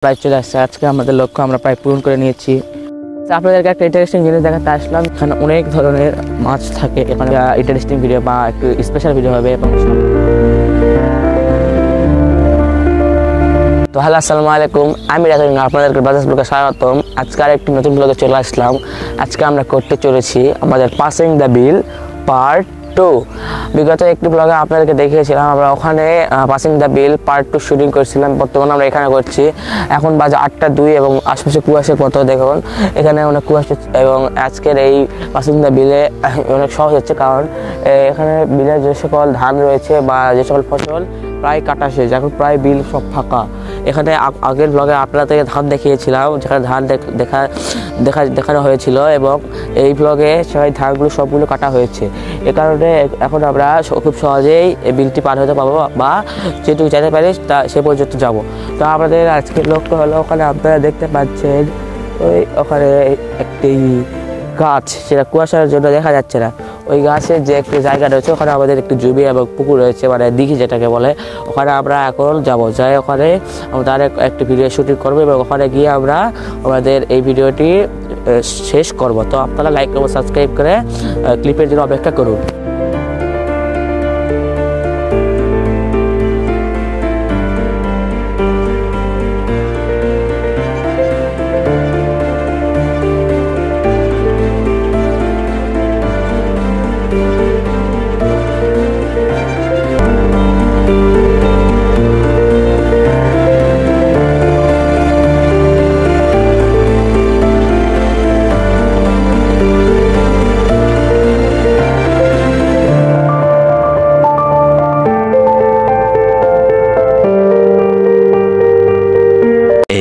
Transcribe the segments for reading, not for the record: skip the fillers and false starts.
প্রায় চলে আসছে। আজকে আমাদের লক্ষ্য আমরা প্রায় পূরণ করে নিয়েছি। আপনাদেরকে একটা ইন্টারেস্টিং জিনিস দেখাতে আসলাম। এখানে অনেক ধরনের মাছ থাকে। এখানে ইন্টারেস্টিং ভিডিও বা একটু স্পেশাল ভিডিও হবে। এবং তো হ্যালো, আসসালামু আলাইকুম। আমি রাজনীন, আপনাদেরকে বাজাজ ব্লগে স্বাগতম। আজকে আর একটি নতুন ব্লগে চলে আসলাম। আজকে আমরা করতে চলেছি আমাদের পাসিং দ্য বিল পার্ট 2। বিগত একটি ব্লগে আপনাদেরকে দেখিয়েছিলাম আমরা ওখানে passing the bill part 2 shooting করছিলাম। বর্তমানে আমরা এখানে করছি। এখন বাজে 8:02 এবং আশপাশে কুয়াশা কত দেখুন। এখানে অনেক কুয়াশা এবং আজকের এই পাসিং দ্য বিলে অনেক সহজ হচ্ছে, কারণ এখানে বিলের যে সকল ধান রয়েছে বা যে সকল ফসল প্রায় কাটা শেষ, এখন প্রায় বিল সব ফাঁকা। এখানে আগের ব্লগে আপনাদেরকে ধান দেখিয়েছিলাম, যেখানে ধান দেখানো হয়েছিল এবং এই ব্লগে সেই ধানগুলো সবগুলো কাটা হয়েছে। এ কারণে এখন আমরা খুব সহজেই এই বিলটি পার হতে পারবো বা যেটুকু যেতে পারি তা সে পর্যন্ত যাব। তো আমাদের আজকের লক্ষ্য হলো, ওখানে আপনারা দেখতে পাচ্ছেন ওখানে একটি গাছ, সেটা কুয়াশার জন্য দেখা যাচ্ছে না। ওই গাছের যে একটি জায়গা রয়েছে, ওখানে আমাদের একটি জমি এবং পুকুর রয়েছে, মানে দিঘি যেটাকে বলে। ওখানে আমরা এখন যাব, যাই ওখানে আমরা একটি ভিডিও শুটিং করবো এবং ওখানে গিয়ে আমরা আমাদের এই ভিডিওটি শেষ করব। তো আপনারা লাইক এবং সাবস্ক্রাইব করে ক্লিপের জন্য অপেক্ষা করুন।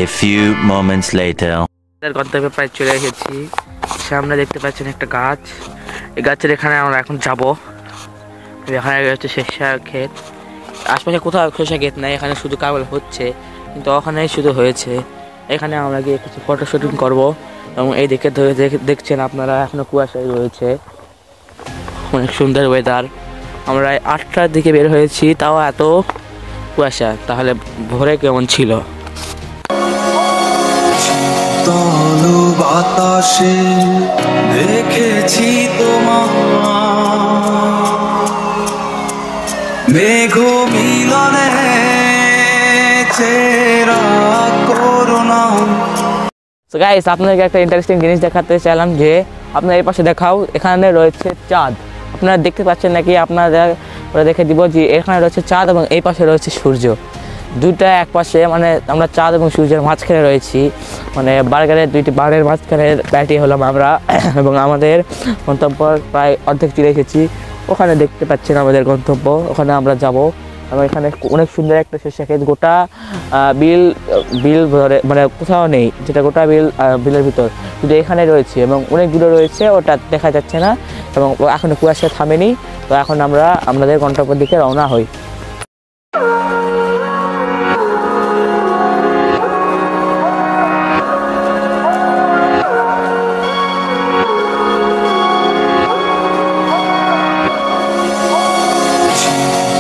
A few moments later. গন্তব্যে প্রায় চলে এসেছি। সামনে দেখতে পাচ্ছেন একটা গাছ। এই গাছের এখানে আমরা এখন যাব। এখানে হচ্ছে সরিষার ক্ষেত। আশপাশে কোথাও সরিষা ক্ষেত নাই, এখানে শুধু কেবল হচ্ছে, কিন্তু ওখানেই শুধু হয়েছে। এখানে আমরা গিয়ে কিছু ফটো শুটিং করবো এবং এই দিকে দেখছেন আপনারা এখনো কুয়াশায় রয়েছে। অনেক সুন্দর ওয়েদার। আমরা 8টার দিকে বের হয়েছি, তাও এত কুয়াশা, তাহলে ভোরে কেমন ছিল। তনু বাতাসে দেখেছি তোমার মেঘ মিলনে চেরা করুণা। তো গাইস, আপনাদেরকে একটা ইন্টারেস্টিং জিনিস দেখাতে চাইলাম যে আপনার এই পাশে দেখাও, এখানে রয়েছে চাঁদ। আপনারা দেখতে পাচ্ছেন নাকি? আপনারা দেখে দিব যে এখানে রয়েছে চাঁদ এবং এই পাশে রয়েছে সূর্য। দুইটা এক পাশে, মানে আমরা চাঁদ এবং সূর্যের মাঝখানে রয়েছি, মানে দুইটি বারের মাঝখানে ব্যাটি হলাম আমরা। এবং আমাদের গন্তব্য প্রায় অর্ধেক চলে এসেছি। ওখানে দেখতে পাচ্ছেন আমাদের গন্তব্য, ওখানে আমরা যাব। এবং এখানে অনেক সুন্দর একটা সরিষা ক্ষেত, গোটা বিল ধরে, মানে কোথাও নেই, যেটা গোটা বিলের ভিতর শুধু এখানে রয়েছে এবং অনেক দূরে রয়েছে, ওটা দেখা যাচ্ছে না এবং এখনো কুয়াশা থামেনি। তো এখন আমরা আমাদের গন্তব্যের দিকে রওনা হই।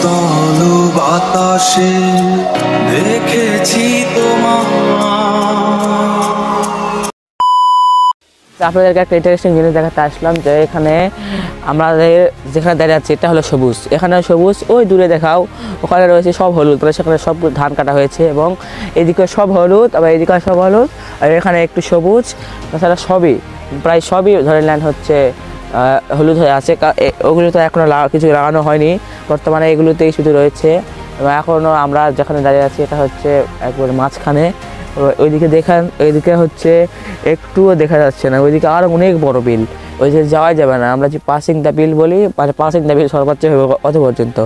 তনু বাতাসে দেখেছি তোমার। আপনাদেরকে একটা ইন্টারেস্টিং জিনিস দেখাতে আসলাম যে এখানে আমাদের যেখানে দাঁড়িয়ে আছে এটা হলো সবুজ। এখানে সবুজ, ওই দূরে দেখাও ওখানে রয়েছে সব হলুদ, মানে সেখানে সব ধান কাটা হয়েছে এবং এদিকে সব হলুদ, আবার এদিকে সব হলুদ, আর এখানে একটু সবুজ। তাছাড়া সবই প্রায় সবই ধরে নেন হচ্ছে হলুদ হয়ে আছে। ওগুলো তো এখনও কিছু লাগানো হয়নি, বর্তমানে এগুলোতেই শুধু রয়েছে। এবং এখনও আমরা যেখানে দাঁড়িয়ে আছি এটা হচ্ছে একবারে মাঝখানে। ওইদিকে দেখান, ওইদিকে হচ্ছে একটুও দেখা যাচ্ছে না, ওইদিকে আরও অনেক বড় বিল, ওই যে যাওয়া যাবে না। আমরা যে পাসিং দ্য বিল বলি, মানে পাসিং দ্য বিল সর্বোচ্চ অত পর্যন্ত,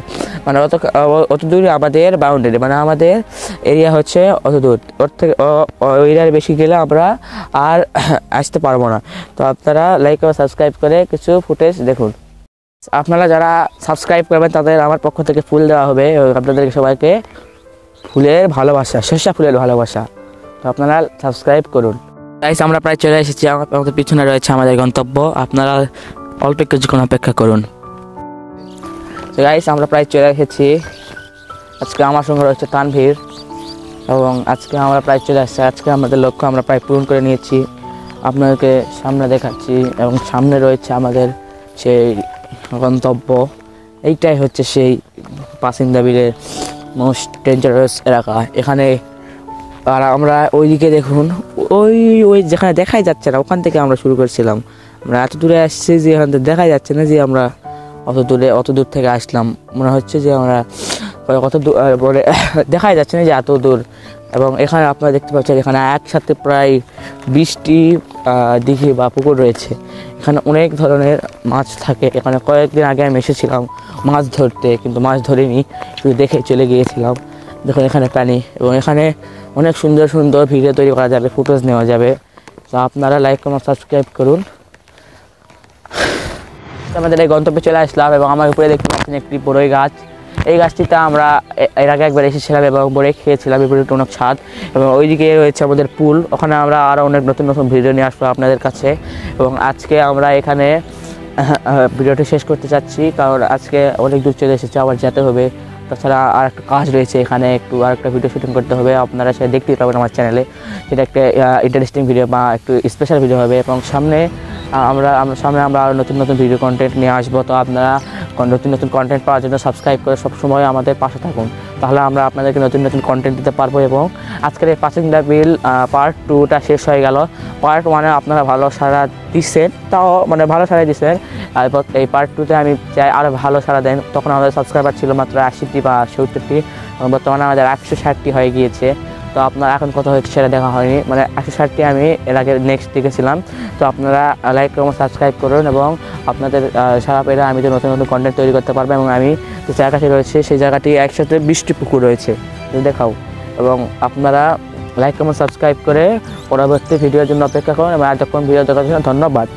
মানে অত দূরে আমাদের বাউন্ডারি, মানে আমাদের এরিয়া হচ্ছে অত দূর। ওর থেকে ওই এরিয়ার বেশি গেলে আমরা আর আসতে পারবো না। তো আপনারা লাইক এবং সাবস্ক্রাইব করে কিছু ফুটেজ দেখুন। আপনারা যারা সাবস্ক্রাইব করবেন তাদের আমার পক্ষ থেকে ফুল দেওয়া হবে। আপনাদেরকে সবাইকে ফুলের ভালোবাসা, সরিষা ফুলের ভালোবাসা। তো আপনারা সাবস্ক্রাইব করুন। গাইস, আমরা প্রায় চলে এসেছি। আমাদের পিছনে রয়েছে আমাদের গন্তব্য। আপনারা অল্প কিছুক্ষণ অপেক্ষা করুন। তো গাইস, আমরা প্রায় চলে এসেছি। আজকে আমার সঙ্গে রয়েছে তানভীর। এবং আজকে আমরা প্রায় চলে আসছি। আজকে আমাদের লক্ষ্য আমরা প্রায় পূরণ করে নিয়েছি। আপনাদেরকে সামনে দেখাচ্ছি এবং সামনে রয়েছে আমাদের সেই গন্তব্য। এইটাই হচ্ছে সেই পাসিংদা বিলের মোস্ট ডেঞ্জারাস এলাকা। এখানে আর আমরা ওইদিকে দেখুন, ওই যেখানে দেখাই যাচ্ছে না ওখান থেকে আমরা শুরু করেছিলাম। আমরা এত দূরে আসছি যে এখান থেকে দেখাই যাচ্ছে না যে আমরা অত দূর থেকে আসলাম। মনে হচ্ছে যে আমরা কত দূর বলে দেখাই যাচ্ছে না যে এত দূর। এবং এখানে আপনারা দেখতে পাচ্ছেন এখানে একসাথে প্রায় 20টি দিঘি বা পুকুর রয়েছে। এখানে অনেক ধরনের মাছ থাকে। এখানে কয়েকদিন আগে আমি এসেছিলাম মাছ ধরতে, কিন্তু মাছ ধরিনি, শুধু দেখে চলে গিয়েছিলাম। দেখুন এখানে পানি, এবং এখানে অনেক সুন্দর সুন্দর ভিডিও তৈরি করা যাবে, ফুটেজ নেওয়া যাবে। তো আপনারা লাইক কমেন্ট সাবস্ক্রাইব করুন। আমাদের এই গন্তব্যে চলে আসলাম এবং আমার উপরে দেখতে পাচ্ছেন একটি বড়ই গাছ। এই গাছটিতে আমরা এর আগে একবার এসেছিলাম এবং বড়ই খেয়েছিলাম। এর উপরে অনেক ছাদ, এবং ওইদিকে রয়েছে আমাদের পুল। ওখানে আমরা আরও অনেক নতুন নতুন ভিডিও নিয়ে আসবো আপনাদের কাছে। এবং আজকে আমরা এখানে ভিডিওটি শেষ করতে চাচ্ছি, কারণ আজকে অনেক দূর চলে এসেছে, আবার যেতে হবে। তাছাড়া আর একটা কাজ রয়েছে, এখানে আর একটা ভিডিও শুটিং করতে হবে। আপনারা সেটা দেখতেই পাবেন আমার চ্যানেলে। সেটা একটা ইন্টারেস্টিং ভিডিও বা একটু স্পেশাল ভিডিও হবে। এবং সামনে আমরা আরও নতুন নতুন ভিডিও কন্টেন্ট নিয়ে আসবো। তো আপনারা নতুন নতুন কন্টেন্ট পাওয়ার জন্য সাবস্ক্রাইব করে সবসময় আমাদের পাশে থাকুন, তাহলে আমরা আপনাদেরকে নতুন নতুন কন্টেন্ট দিতে পারবো। এবং আজকের এই পাসিংদা বিল পার্ট 2টা শেষ হয়ে গেল। পার্ট 1-এ আপনারা ভালো সাড়া দিচ্ছেন, তাও মানে ভালো সাড়া দিচ্ছেন। আর এই পার্ট 2-তে আমি চাই আরও ভালো সাড়া দেন। তখন আমাদের সাবস্ক্রাইবার ছিল মাত্র 80টি বা 70টি, বর্তমানে আমাদের 160টি হয়ে গিয়েছে। তো আপনার এখন কত হয়েছে সেটা দেখা হয়নি, মানে 160টি আমি এর আগে নেক্সট দেখেছিলাম। তো আপনারা লাইক এবং সাবস্ক্রাইব করুন, এবং আপনাদের সারা পেলে আমি তো নতুন নতুন কন্টেন্ট তৈরি করতে পারবো। এবং আমি যে জায়গাটি রয়েছে সেই জায়গাটি একসাথে 20টি পুকুর রয়েছে, দেখাও। এবং আপনারা লাইক এবং সাবস্ক্রাইব করে পরবর্তী ভিডিওর জন্য অপেক্ষা করুন। এবং এতক্ষণ ভিডিও দেখার জন্য ধন্যবাদ।